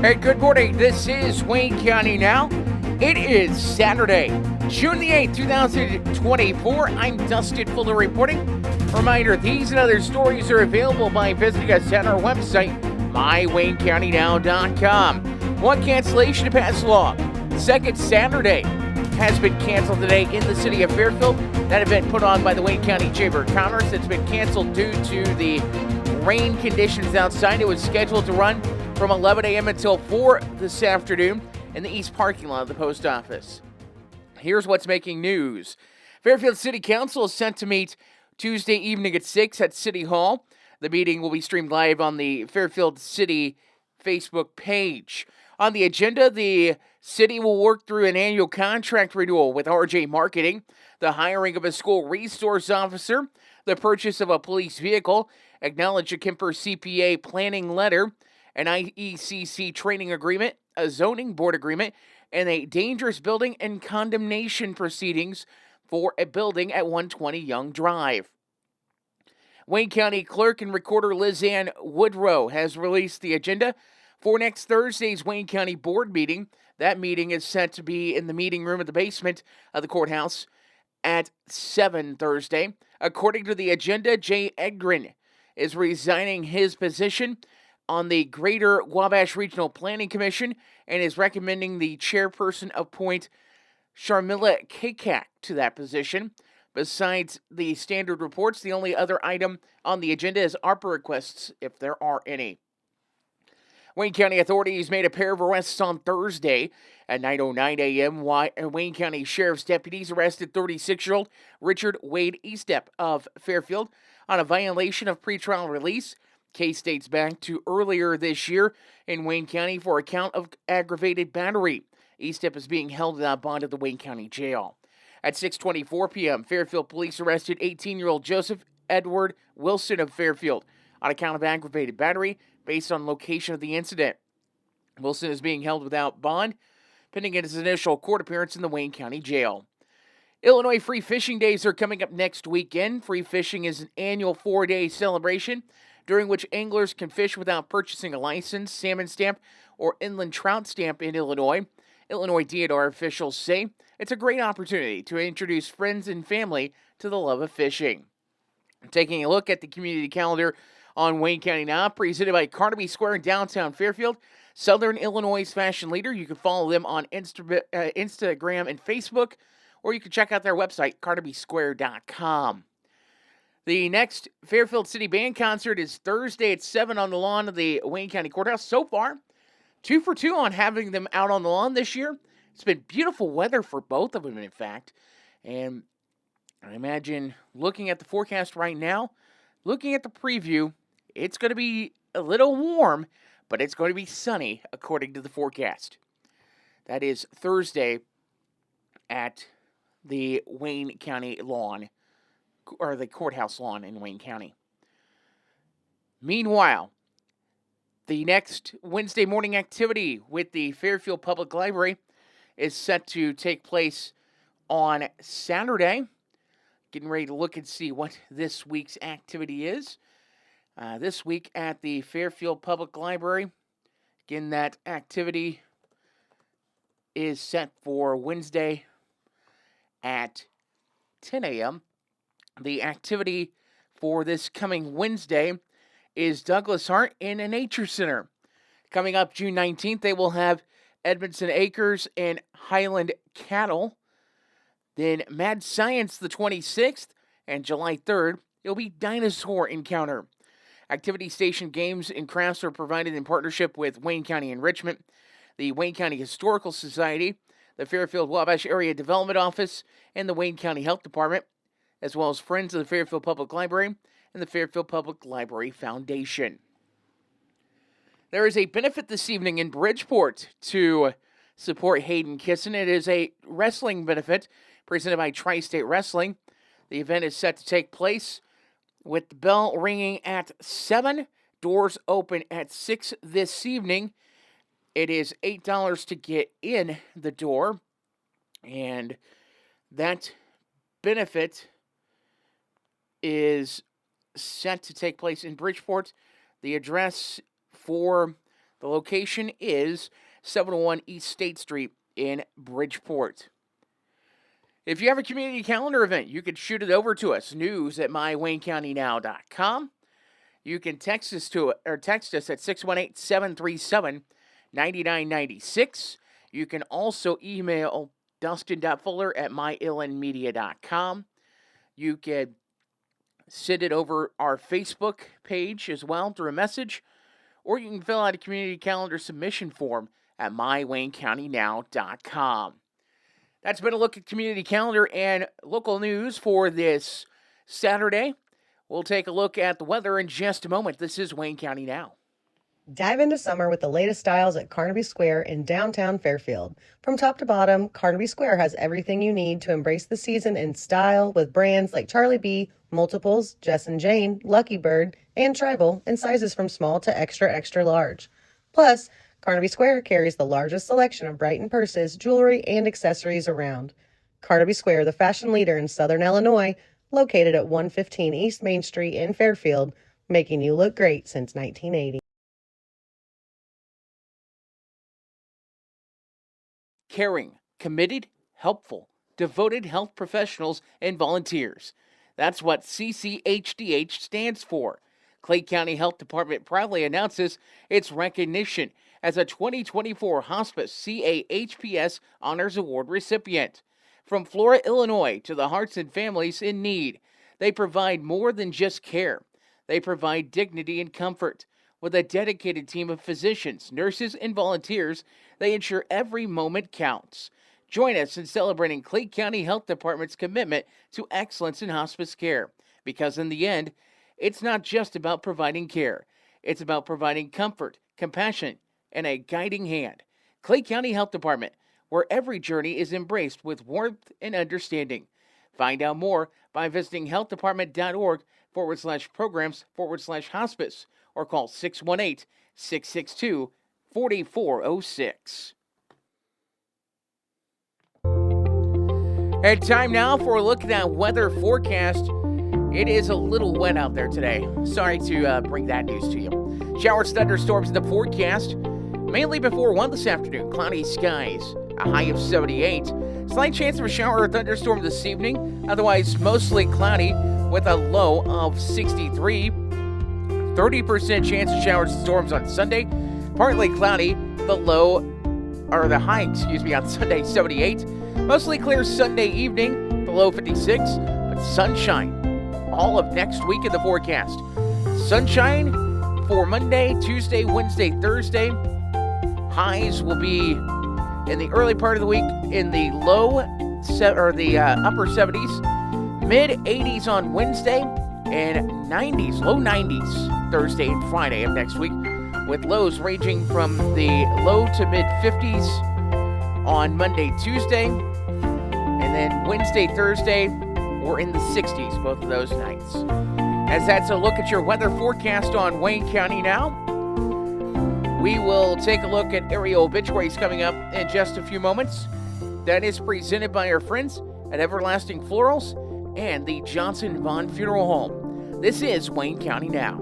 Hey, good morning. This is Wayne County Now. It is Saturday, June the 8th, 2024. I'm Dustin Fuller reporting. Reminder, these and other stories are available by visiting us at our website, mywaynecountynow.com. One cancellation to pass law. Second Saturday has been canceled today in the city of Fairfield. That event put on by the Wayne County Chamber of Commerce has been canceled due to the rain conditions outside. It was scheduled to run from 11 a.m. until 4 this afternoon in the east parking lot of the post office. Here's what's making news. Fairfield City Council is set to meet Tuesday evening at 6 at City Hall. The meeting will be streamed live on the Fairfield City Facebook page. On the agenda, the city will work through an annual contract renewal with RJ Marketing, the hiring of a school resource officer, the purchase of a police vehicle, acknowledge a Kemper CPA planning letter, an IECC training agreement, a zoning board agreement, and a dangerous building and condemnation proceedings for a building at 120 Young Drive. Wayne County Clerk and Recorder Liz Ann Woodrow has released the agenda for next Thursday's Wayne County Board meeting. That meeting is set to be in the meeting room at the basement of the courthouse at 7 Thursday. According to the agenda, Jay Edgren is resigning his position on the Greater Wabash Regional Planning Commission and is recommending the chairperson appoint Sharmila Kakak to that position. Besides the standard reports, the only other item on the agenda is ARPA requests, if there are any. Wayne County authorities made a pair of arrests on Thursday at 9:09 a.m. Wayne County Sheriff's deputies arrested 36-year-old Richard Wade Eastep of Fairfield on a violation of pretrial release. Case dates back to earlier this year in Wayne County for a count of aggravated battery. Eastep is being held without bond at the Wayne County Jail. At 6:24 p.m., Fairfield police arrested 18-year-old Joseph Edward Wilson of Fairfield on account of aggravated battery based on location of the incident. Wilson is being held without bond, pending his initial court appearance in the Wayne County Jail. Illinois Free Fishing Days are coming up next weekend. Free fishing is an annual 4-day celebration during which anglers can fish without purchasing a license, salmon stamp, or inland trout stamp in Illinois. Illinois DNR officials say it's a great opportunity to introduce friends and family to the love of fishing. Taking a look at the community calendar on Wayne County Now, presented by Carnaby Square in downtown Fairfield, Southern Illinois fashion leader. You can follow them on Instagram and Facebook, or you can check out their website, carnabysquare.com. The next Fairfield City Band concert is Thursday at 7 on the lawn of the Wayne County Courthouse. So far, 2 for 2 on having them out on the lawn this year. It's been beautiful weather for both of them, in fact. And I imagine looking at the forecast right now, looking at the preview, it's going to be a little warm, but it's going to be sunny, according to the forecast. That is Thursday at the Wayne County lawn, or the courthouse lawn in Wayne County. Meanwhile, the next Wednesday morning activity with the Fairfield Public Library is set to take place on Saturday. Getting ready to look and see what this week's activity is. This week at the Fairfield Public Library, again, that activity is set for Wednesday at 10 a.m. The activity for this coming Wednesday is Douglas Hart in a Nature Center. Coming up June 19th, they will have Edmondson Acres and Highland Cattle. Then Mad Science the 26th, and July 3rd, it'll be Dinosaur Encounter. Activity Station games and crafts are provided in partnership with Wayne County Enrichment, the Wayne County Historical Society, the Fairfield Wabash Area Development Office, and the Wayne County Health Department, as well as Friends of the Fairfield Public Library and the Fairfield Public Library Foundation. There is a benefit this evening in Bridgeport to support Hayden Kissen. It is a wrestling benefit presented by Tri-State Wrestling. The event is set to take place with the bell ringing at 7. Doors open at 6 this evening. It is $8 to get in the door. And that benefit is set to take place in Bridgeport. The address for The location is 701 East State Street in Bridgeport. If you have a community calendar event, you can shoot it over to us, news@mywaynecountynow.com. You can text us at 618-737-9996. You can also email dustin.fuller@myillandmedia.com. You can send it over our Facebook page as well through a message, or you can fill out a community calendar submission form at mywaynecountynow.com. That's been a look at community calendar and local news for this Saturday. We'll take a look at the weather in just a moment. This is Wayne County Now. Dive into summer with the latest styles at Carnaby Square in downtown Fairfield. From top to bottom, Carnaby Square has everything you need to embrace the season in style with brands like Charlie B, Multiples, Jess & Jane, Lucky Bird, and Tribal in sizes from small to extra, extra large. Plus, Carnaby Square carries the largest selection of Brighton purses, jewelry, and accessories around. Carnaby Square, the fashion leader in Southern Illinois, located at 115 East Main Street in Fairfield, making you look great since 1980. Caring, committed, helpful, devoted health professionals and volunteers. That's what CCHDH stands for. Clay County Health Department proudly announces its recognition as a 2024 Hospice CAHPS Honors Award recipient. From Flora, Illinois to the hearts and families in need, they provide more than just care. They provide dignity and comfort. With a dedicated team of physicians, nurses, and volunteers, they ensure every moment counts. Join us in celebrating Clay County Health Department's commitment to excellence in hospice care. Because in the end, it's not just about providing care. It's about providing comfort, compassion, and a guiding hand. Clay County Health Department, where every journey is embraced with warmth and understanding. Find out more by visiting healthdepartment.org/programs/hospice or call 618-662-4406. And time now for a look at that weather forecast. It is a little wet out there today. Sorry to bring that news to you. Showers, thunderstorms in the forecast. Mainly before 1 this afternoon. Cloudy skies. A high of 78. Slight chance of a shower or thunderstorm this evening. Otherwise, mostly cloudy with a low of 63. 30% chance of showers and storms on Sunday. Partly cloudy. The high on Sunday, 78. Mostly clear Sunday evening. The low 56. But sunshine all of next week in the forecast. Sunshine for Monday, Tuesday, Wednesday, Thursday. Highs will be in the early part of the week in the upper 70s, mid 80s on Wednesday, and 90s, low 90s Thursday and Friday of next week, with lows ranging from the low to mid 50s on Monday, Tuesday, and then Wednesday, Thursday, we're in the 60s both of those nights. As that's a look at your weather forecast on Wayne County Now. We will take a look at area obituaries coming up in just a few moments. That is presented by our friends at Everlasting Florals and the Johnson Vaughn Funeral Home. This is Wayne County Now.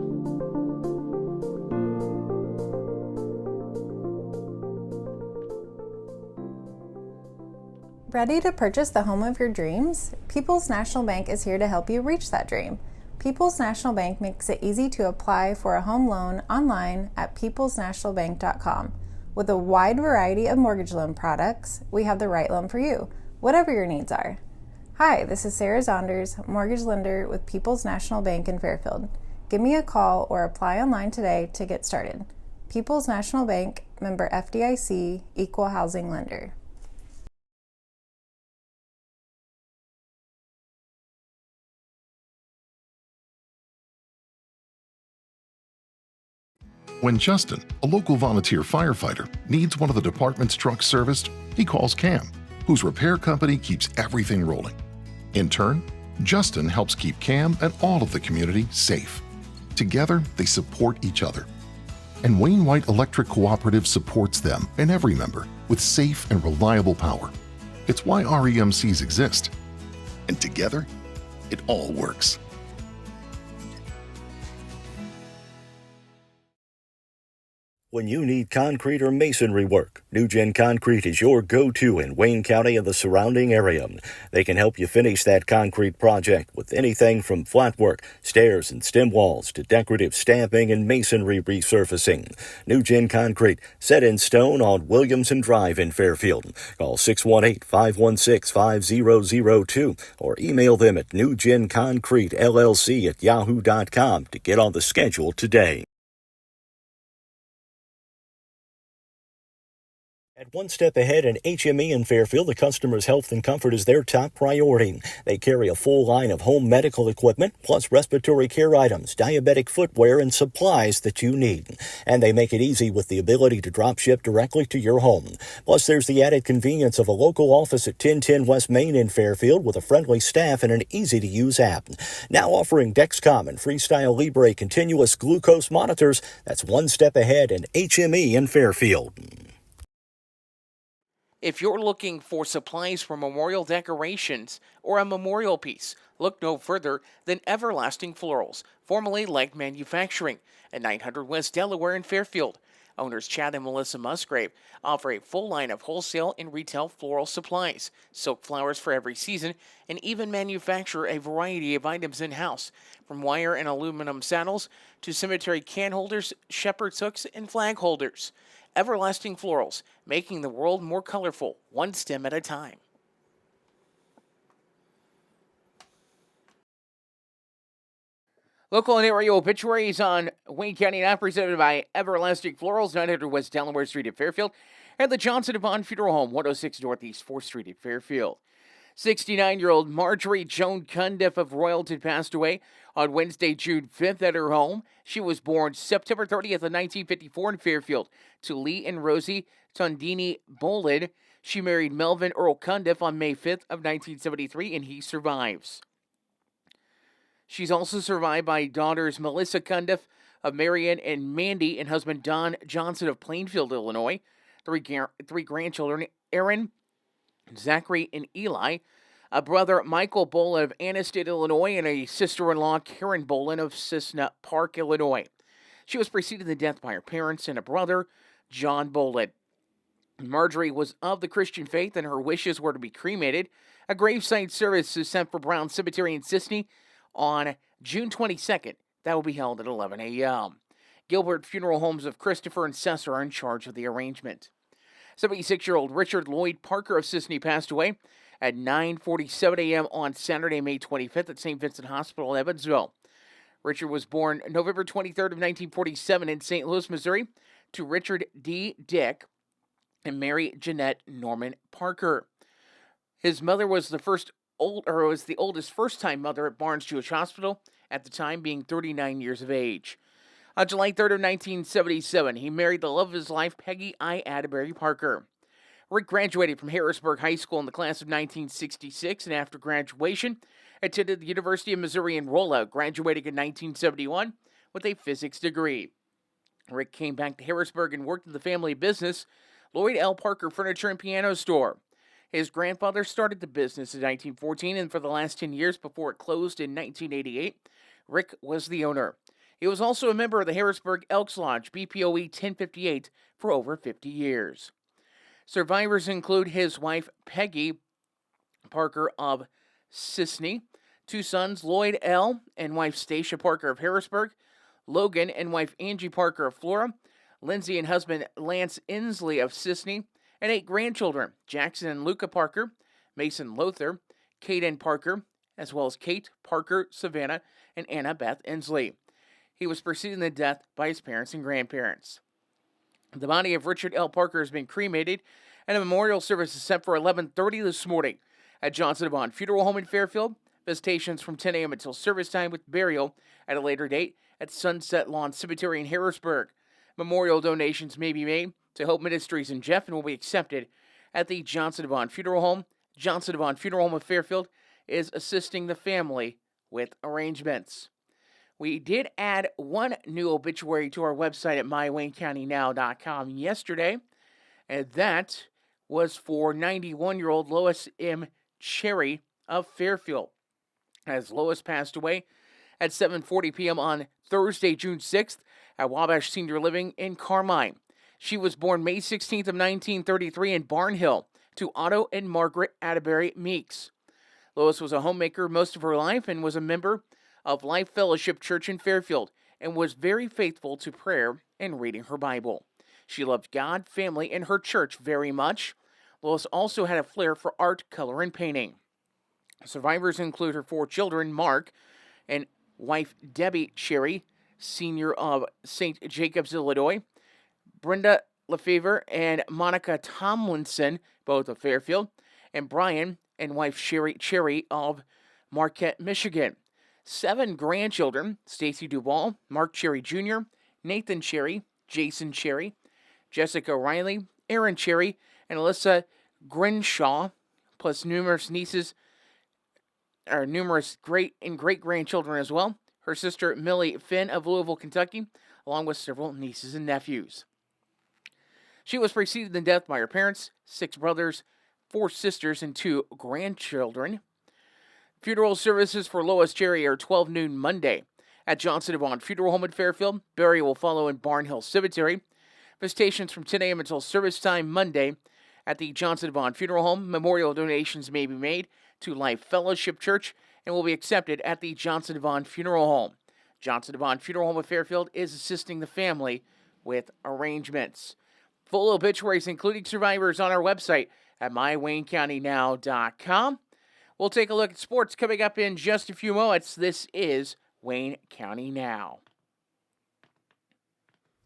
Ready to purchase the home of your dreams? People's National Bank is here to help you reach that dream. People's National Bank makes it easy to apply for a home loan online at peoplesnationalbank.com. With a wide variety of mortgage loan products, we have the right loan for you, whatever your needs are. Hi, this is Sarah Zonders, mortgage lender with People's National Bank in Fairfield. Give me a call or apply online today to get started. People's National Bank, member FDIC, equal housing lender. When Justin, a local volunteer firefighter, needs one of the department's trucks serviced, he calls Cam, whose repair company keeps everything rolling. In turn, Justin helps keep Cam and all of the community safe. Together, they support each other. And Wayne White Electric Cooperative supports them and every member with safe and reliable power. It's why REMCs exist. And together, it all works. When you need concrete or masonry work, NewGen Concrete is your go-to in Wayne County and the surrounding area. They can help you finish that concrete project with anything from flat work, stairs and stem walls to decorative stamping and masonry resurfacing. NewGen Concrete, set in stone on Williamson Drive in Fairfield. Call 618-516-5002 or email them at newgenconcretellc@yahoo.com to get on the schedule today. At One Step Ahead and HME in Fairfield, the customer's health and comfort is their top priority. They carry a full line of home medical equipment, plus respiratory care items, diabetic footwear, and supplies that you need. And they make it easy with the ability to drop ship directly to your home. Plus, there's the added convenience of a local office at 1010 West Main in Fairfield with a friendly staff and an easy-to-use app. Now offering Dexcom and Freestyle Libre continuous glucose monitors. That's One Step Ahead and HME in Fairfield. If you're looking for supplies for memorial decorations or a memorial piece, look no further than Everlasting Florals, formerly Leg Manufacturing, at 900 West Delaware in Fairfield. Owners Chad and Melissa Musgrave offer a full line of wholesale and retail floral supplies, silk flowers for every season, and even manufacture a variety of items in-house, from wire and aluminum saddles to cemetery can holders, shepherd's hooks, and flag holders. Everlasting Florals, making the world more colorful, one stem at a time. Local and area obituaries on Wayne County now presented by Everlasting Florals, 900 West Delaware Street at Fairfield, and the Johnson & Bond Funeral Home, 106 Northeast 4th Street at Fairfield. 69-year-old Marjorie Joan Cundiff of Royalton passed away on Wednesday, June 5th at her home. She was born September 30th of 1954 in Fairfield to Lee and Rosie Tondini Bolin. She married Melvin Earl Cundiff on May 5th of 1973, and he survives. She's also survived by daughters Melissa Cundiff of Marion and Mandy and husband Don Johnson of Plainfield, Illinois. Three grandchildren, Aaron, Zachary, and Eli, a brother Michael Bolin of Anniston, Illinois, and a sister-in-law Karen Bolin of Cissna Park, Illinois. She was preceded to death by her parents and a brother, John Bolin. Marjorie was of the Christian faith and her wishes were to be cremated. A gravesite service is sent for Brown Cemetery in Sisney on June 22nd. That will be held at 11 a.m. Gilbert Funeral Homes of Christopher and Cesar are in charge of the arrangement. 76-year-old Richard Lloyd Parker of Sisney passed away at 9:47 a.m. on Saturday, May 25th at St. Vincent Hospital in Evansville. Richard was born November 23rd of 1947 in St. Louis, Missouri, to Richard D. Dick and Mary Jeanette Norman Parker. His mother was the oldest first-time mother at Barnes Jewish Hospital, at the time being 39 years of age. On July 3rd of 1977, he married the love of his life, Peggy I. Atterbury Parker. Rick graduated from Harrisburg High School in the class of 1966, and after graduation, attended the University of Missouri in Rolla, graduating in 1971 with a physics degree. Rick came back to Harrisburg and worked in the family business, Lloyd L. Parker Furniture and Piano Store. His grandfather started the business in 1914, and for the last 10 years before it closed in 1988, Rick was the owner. He was also a member of the Harrisburg Elks Lodge, BPOE 1058, for over 50 years. Survivors include his wife, Peggy Parker of Sisney, two sons, Lloyd L. and wife Stacia Parker of Harrisburg, Logan and wife Angie Parker of Flora, Lindsay and husband Lance Inslee of Sisney, and 8 grandchildren, Jackson and Luca Parker, Mason Lothar, Kaden Parker, as well as Kate Parker, Savannah, and Anna Beth Inslee. He was preceded to death by his parents and grandparents. The body of Richard L. Parker has been cremated, and a memorial service is set for 11:30 this morning at Johnson & Bond Funeral Home in Fairfield. Visitations from 10 a.m. until service time, with burial at a later date at Sunset Lawn Cemetery in Harrisburg. Memorial donations may be made to Hope Ministries in Jeff and will be accepted at the Johnson & Bond Funeral Home. Johnson & Bond Funeral Home of Fairfield is assisting the family with arrangements. We did add one new obituary to our website at mywaynecountynow.com yesterday, and that was for 91-year-old Lois M. Cherry of Fairfield. As Lois passed away at 7:40 p.m. on Thursday, June 6th, at Wabash Senior Living in Carmine. She was born May 16th of 1933 in Barnhill to Otto and Margaret Atterbury Meeks. Lois was a homemaker most of her life and was a member of Life Fellowship Church in Fairfield and was very faithful to prayer and reading her Bible. She loved God, family, and her church very much. Lois also had a flair for art, color, and painting. Survivors include her 4 children, Mark and wife Debbie Cherry, senior of St. Jacobs, Illinois, Brenda Lefevre and Monica Tomlinson, both of Fairfield, and Brian and wife Sherry Cherry of Marquette, Michigan. 7 grandchildren, Stacy Duvall, Mark Cherry Jr., Nathan Cherry, Jason Cherry, Jessica Riley, Aaron Cherry, and Alyssa Grinshaw, plus numerous great-grandchildren as well. Her sister Millie Finn of Louisville, Kentucky, along with several nieces and nephews. She was preceded in death by her parents, 6 brothers, 4 sisters, and 2 grandchildren. Funeral services for Lois Cherry are 12 noon Monday at Johnson Devon Funeral Home in Fairfield. Burial will follow in Barnhill Cemetery. Visitations from 10 a.m. until service time Monday at the Johnson Devon Funeral Home. Memorial donations may be made to Life Fellowship Church and will be accepted at the Johnson Devon Funeral Home. Johnson Devon Funeral Home of Fairfield is assisting the family with arrangements. Full obituaries, including survivors, on our website at mywaynecountynow.com. We'll take a look at sports coming up in just a few moments. This is Wayne County Now.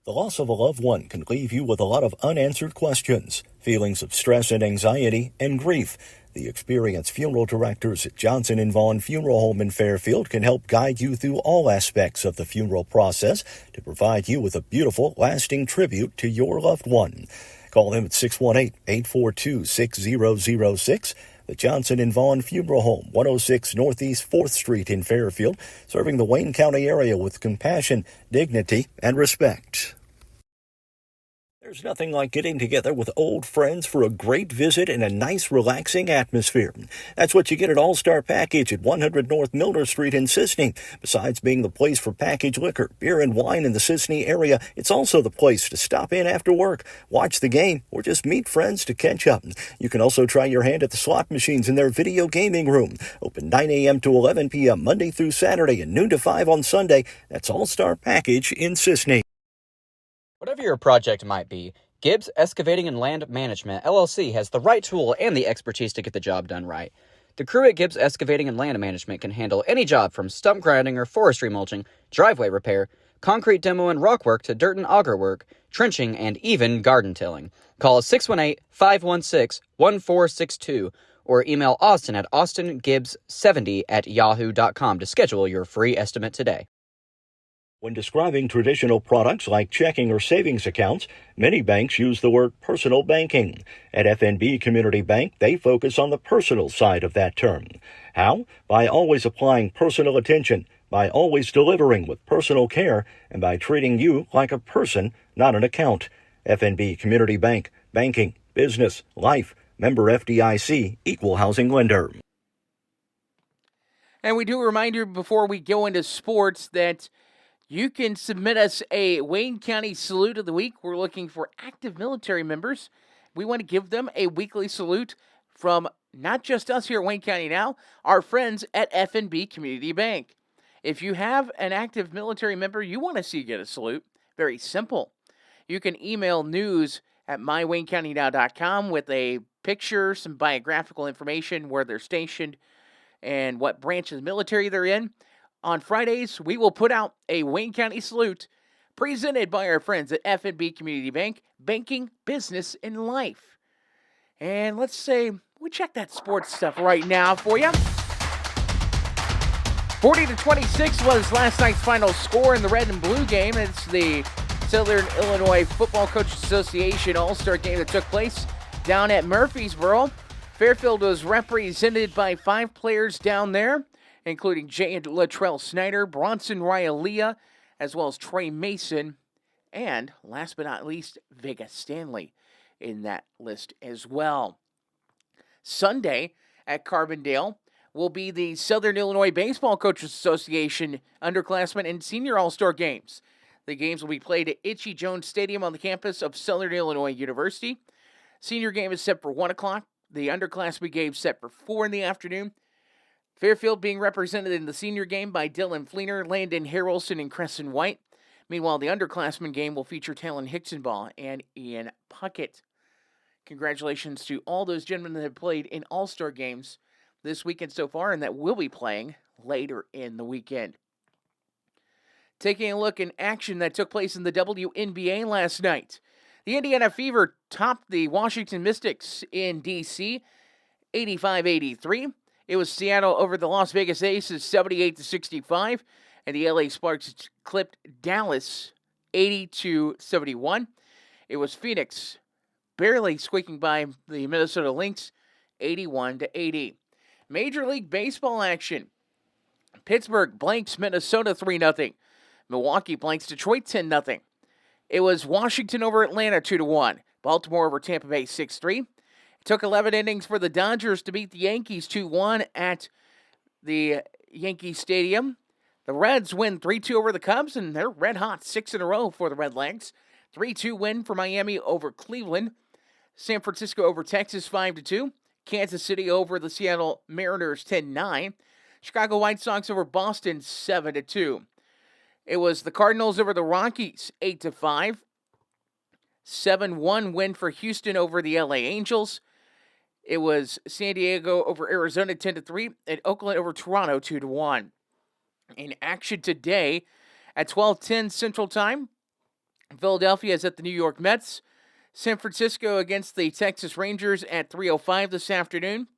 The loss of a loved one can leave you with a lot of unanswered questions, feelings of stress and anxiety, and grief. The experienced funeral directors at Johnson & Vaughn Funeral Home in Fairfield can help guide you through all aspects of the funeral process to provide you with a beautiful, lasting tribute to your loved one. Call them at 618-842-6006. The Johnson & Vaughn Funeral Home, 106 Northeast 4th Street in Fairfield, serving the Wayne County area with compassion, dignity, and respect. There's nothing like getting together with old friends for a great visit in a nice, relaxing atmosphere. That's what you get at All-Star Package at 100 North Milner Street in Sisney. Besides being the place for packaged liquor, beer, and wine in the Sisney area, it's also the place to stop in after work, watch the game, or just meet friends to catch up. You can also try your hand at the slot machines in their video gaming room. Open 9 a.m. to 11 p.m. Monday through Saturday and noon to 5 on Sunday. That's All-Star Package in Sisney. Whatever your project might be, Gibbs Excavating and Land Management, LLC, has the right tool and the expertise to get the job done right. The crew at Gibbs Excavating and Land Management can handle any job from stump grinding or forestry mulching, driveway repair, concrete demo and rock work to dirt and auger work, trenching, and even garden tilling. Call 618-516-1462 or email Austin at austingibbs70@yahoo.com to schedule your free estimate today. When describing traditional products like checking or savings accounts, many banks use the word personal banking. At FNB Community Bank, they focus on the personal side of that term. How? By always applying personal attention, by always delivering with personal care, and by treating you like a person, not an account. FNB Community Bank, banking, business, life, member FDIC, equal housing lender. And we do remind you before we go into sports that you can submit us a Wayne County Salute of the Week. We're looking for active military members. We want to give them a weekly salute from not just us here at Wayne County Now, our friends at FNB Community Bank. If you have an active military member you want to see get a salute, very simple. You can email news@mywaynecountynow.com with a picture, some biographical information, where they're stationed, and what branch of the military they're in. On Fridays, we will put out a Wayne County Salute presented by our friends at FNB Community Bank, banking, business, and life. And let's say we check that sports stuff right now for you. 40-26 was last night's final score in the red and blue game. It's the Southern Illinois Football Coaches Association All-Star game that took place down at Murfreesboro. Fairfield was represented by 5 players down there, including Jay and Latrell Snyder, Bronson Ryalia, as well as Trey Mason, and last but not least, Vega Stanley in that list as well. Sunday at Carbondale will be the Southern Illinois Baseball Coaches Association underclassmen and senior all-star games. The games will be played at Itchy Jones Stadium on the campus of Southern Illinois University. Senior game is set for 1 o'clock. The underclassmen game set for 4 in the afternoon. Fairfield being represented in the senior game by Dylan Fleener, Landon Harrelson, and Crescent White. Meanwhile, the underclassmen game will feature Talon Hicksonbaugh and Ian Puckett. Congratulations to all those gentlemen that have played in all-star games this weekend so far and that will be playing later in the weekend. Taking a look in action that took place in the WNBA last night. The Indiana Fever topped the Washington Mystics in D.C. 85-83. It was Seattle over the Las Vegas Aces 78-65. And the LA Sparks clipped Dallas 80-71. It was Phoenix barely squeaking by the Minnesota Lynx 81-80. Major League Baseball action. Pittsburgh blanks Minnesota 3-0. Milwaukee blanks Detroit 10-0. It was Washington over Atlanta 2-1. Baltimore over Tampa Bay 6-3. It took 11 innings for the Dodgers to beat the Yankees 2-1 at the Yankee Stadium. The Reds win 3-2 over the Cubs, and they're red hot 6 in a row for the Redlegs. 3-2 win for Miami over Cleveland. San Francisco over Texas 5-2. Kansas City over the Seattle Mariners 10-9. Chicago White Sox over Boston 7-2. It was the Cardinals over the Rockies 8-5. 7-1 win for Houston over the LA Angels. It was San Diego over Arizona 10-3 and Oakland over Toronto 2-1. In action today at 12:10 Central Time, Philadelphia is at the New York Mets. San Francisco against the Texas Rangers at 3:05 this afternoon.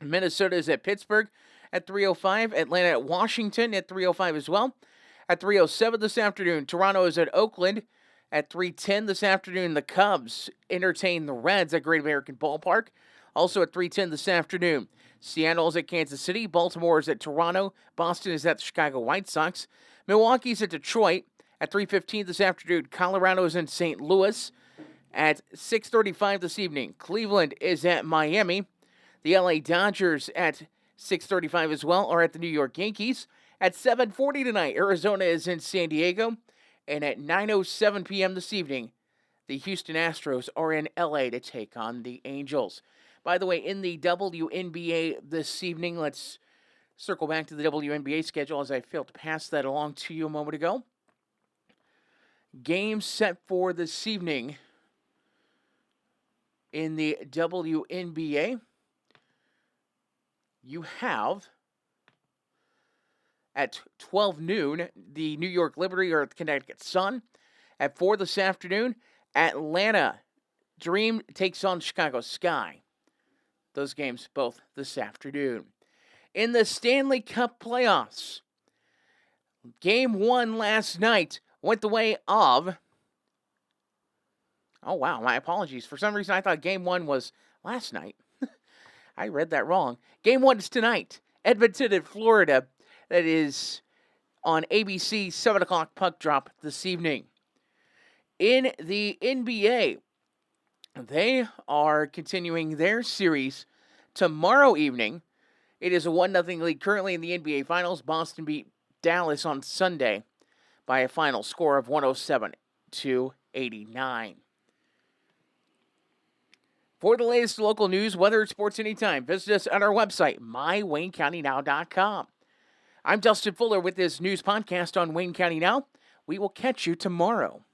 Minnesota is at Pittsburgh at 3:05. Atlanta at Washington at 3:05 as well. At 3:07 this afternoon, Toronto is at Oakland. At 3:10 this afternoon, the Cubs entertain the Reds at Great American Ballpark. Also at 3:10 this afternoon, Seattle is at Kansas City. Baltimore is at Toronto. Boston is at the Chicago White Sox. Milwaukee is at Detroit. At 3:15 this afternoon, Colorado is in St. Louis. At 6:35 this evening, Cleveland is at Miami. The LA Dodgers at 6:35 as well are at the New York Yankees. At 7:40 tonight, Arizona is in San Diego. And at 9:07 p.m. this evening, the Houston Astros are in LA to take on the Angels. By the way, in the WNBA this evening, let's circle back to the WNBA schedule as I failed to pass that along to you a moment ago. Games set for this evening in the WNBA. You have at 12 noon, the New York Liberty are at the Connecticut Sun. At 4 this afternoon, Atlanta Dream takes on Chicago Sky. Those games both this afternoon. In the Stanley Cup playoffs, Game 1 last night went the way of... Oh, wow, my apologies. For some reason, I thought Game 1 was last night. I read that wrong. Game 1 is tonight. Edmonton and Florida. That is on ABC, 7 o'clock puck drop this evening. In the NBA, they are continuing their series tomorrow evening. It is a 1-0 lead currently in the NBA Finals. Boston beat Dallas on Sunday by a final score of 107-89. For the latest local news, weather, and sports anytime, visit us on our website, mywaynecountynow.com. I'm Dustin Fuller with this news podcast on Wayne County Now. We will catch you tomorrow.